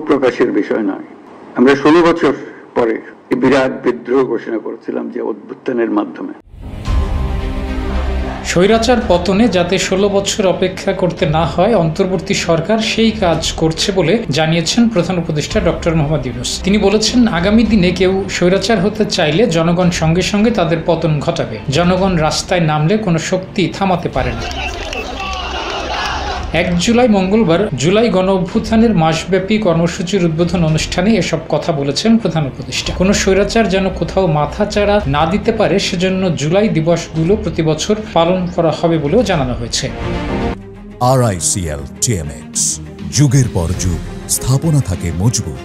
প্রকাশের বিষয় নয়। আমরা 16 বছর পরে বিরাট বিদ্রোহ ঘোষণা করেছিলাম যে অভ্যুত্থানের মাধ্যমে। স্বৈরাচার পতনে যাতে 16 বছর অপেক্ষা করতে না হয়, অন্তর্বর্তী সরকার সেই কাজ করছে বলে জানিয়েছেন প্রধান উপদেষ্টা ডক্টর মোহাম্মদ ইউনূস। তিনি বলেছেন, আগামী দিনে কেউ স্বৈরাচার হতে চাইলে জনগণ সঙ্গে সঙ্গে তাদের পতন ঘটাবে। জনগণ রাস্তায় নামলে কোনো শক্তি থামাতে পারে না। 1 জুলাই মঙ্গলবার জুলাই গণ অভ্যুত্থানের মাসব্যাপী কর্মসূচির উদ্বোধন অনুষ্ঠানে এসব কথা বলেছেন প্রধান উপদেষ্টা। কোনো স্বৈরাচার যেন কোথাও মাথাচাড়া না দিতে পারে, সেজন্য জুলাই দিবসগুলো প্রতি বছর পালন করা হবে বলেও জানানো হয়েছে। RICL TMX, যুগের পর যুগ স্থাপনা থাকে মজবুত।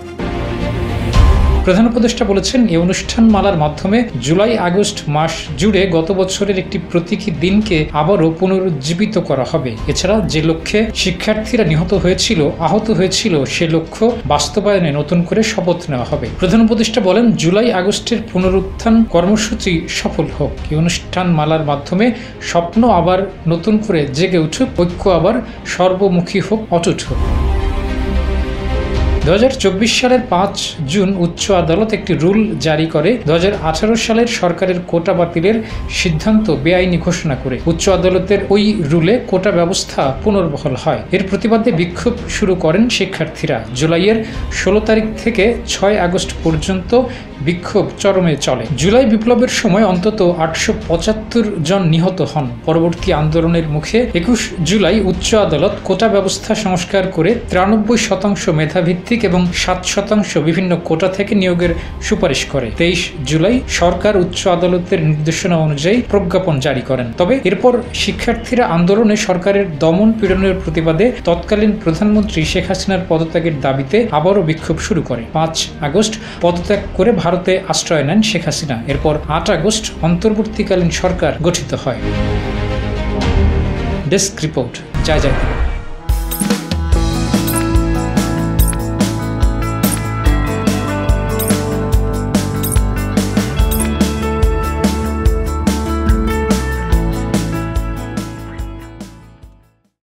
প্রধান উপদেষ্টা বলেছেন, এই অনুষ্ঠানমালার মাধ্যমে জুলাই আগস্ট মাস জুড়ে গত বছরের একটি প্রতীকী দিনকে আবারও পুনরুজ্জীবিত করা হবে। এছাড়া যে লক্ষ্যে শিক্ষার্থীরা নিহত হয়েছিল, আহত হয়েছিল, সে লক্ষ্য বাস্তবায়নে নতুন করে শপথ নেওয়া হবে। প্রধান উপদেষ্টা বলেন, জুলাই আগস্টের পুনরুত্থান কর্মসূচি সফল হোক। এই অনুষ্ঠানমালার মাধ্যমে স্বপ্ন আবার নতুন করে জেগে উঠুক, ঐক্য আবার সর্বমুখী হোক, অটুট হোক। 2024 সালের 5 জুন উচ্চ আদালত একটি রুল জারি করে 2018 সালের সরকারের কোটা বাতিলের সিদ্ধান্ত বেআইনি ঘোষণা করে। উচ্চ আদালতের ওই রুলে কোটা ব্যবস্থা পুনর্বহাল হয়। এর প্রতিবাদে বিক্ষোভ শুরু করেন শিক্ষার্থীরা। জুলাইয়ের 16 তারিখ থেকে 6 আগস্ট পর্যন্ত বিক্ষোভ চরমে চলে। জুলাই বিপ্লবের সময় অন্তত 875 জন নিহত হন। পরবর্তী আন্দোলনের মুখে 21 জুলাই উচ্চ আদালত কোটা ব্যবস্থা সংস্কার করে 93% মেধাভিত্তিক এবং 7% বিভিন্ন কোটা থেকে নিয়োগের সুপারিশ করে। 23 জুলাই সরকার উচ্চ আদালতের নির্দেশনা অনুযায়ী প্রজ্ঞাপন জারি করেন। তবে এরপর শিক্ষার্থীরা আন্দোলনে সরকারের দমন পীড়নের প্রতিবাদে তৎকালীন প্রধানমন্ত্রী শেখ হাসিনার পদত্যাগের দাবিতে আবারও বিক্ষোভ শুরু করে। 5 আগস্ট পদত্যাগ করে ভারতে আশ্রয় নেন শেখ হাসিনা। এরপর 8 আগস্ট অন্তর্বর্তীকালীন সরকার গঠিত হয়। ডেস্ক রিপোর্ট, জয় জয়।